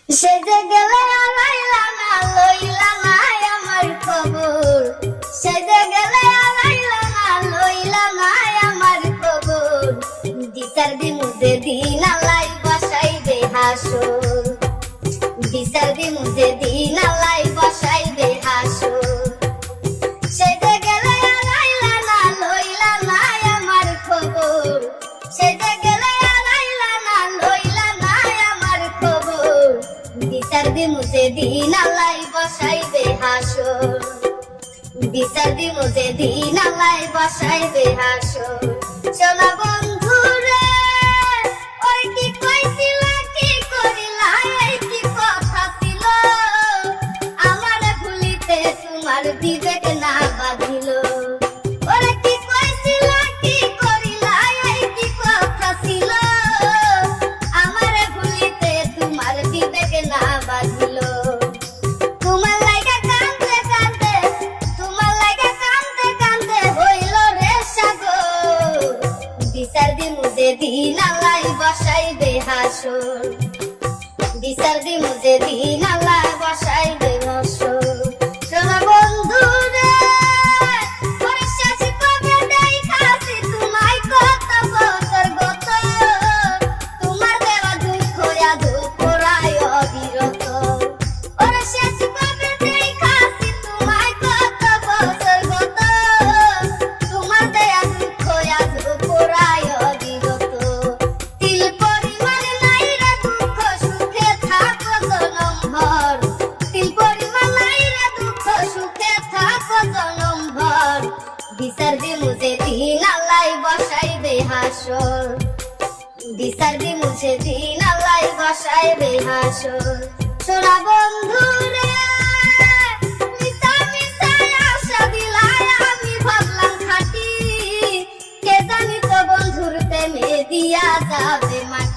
সেজে গেলে আলাইলা না লইলা না আমার খবর, সেজে গেলে আলাইলা না লইলা না আমার খবর। বিচার দিমু যেদিন আল্লাহ বসাইবে হাসর, বিচার দিমু যেদিন আল্লাহ বসাইবে হাসর। সেজে গেলে আলাইলা না লইলা না আমার খবর, সেজে গেলে আলাইলা না লইলা না আমার খবর। বিচার দিমু যেদিন আল্লাহ বসাইবে হাসর, বিচার দিমু যেদিন আল্লাহ বসাইবে হাসর। সোনা বন্ধু রে ওই কি কইছিলা কি করিলা, এই কি কথা ছিল, আমার ভুলিতে তোমার বিবেক না বাঁধিল। ওরে কি কইছিলা কি করিলা, এই কি কথা ছিল, আমার ভুলিতে তোমার বিবেক না বাঁধিল। তোমার লাইগা কান্দে কান্দে, তোমার লাইগা কান্দে কান্দে হইল রে সাগর। বিচার দিমু যেদিন আল্লাহ বসাইবে হাসর, বিচার দিমু যেদিন আল্লাহ বসাইবে হাসর। সোনা বন্ধু রে ওরে শেষ কবে দেখাছি তোমায় কত বছর গত, তোমার দেওয়া দুঃখ আজ পোড়ায় অবিরত। ওরে শেষ কবে দেখাছি তোমায় কত বছর গত, তোমার দেওয়া দুঃখ আজ পোড়ায় অবিরত। তিল পরিমাণ নাই রে দুঃখ সুখে থাকো জনম ভর, তিল পরিমাণ নাই রে দুঃখ সুখে থাকো জনম ভর। বিচার দিমু যেদিন আল্লাহ বসাইবে হাসর, বিচার দিমু যেদিন আল্লাহ বসাইবে হাসর। সোনা বন্ধু রে মিছা মিছায় আশা দিলাই আমি ভাবলাম খাঁটি, কে জানি তো বন্ধুর প্রেমে দিয়া যাবে মাটি।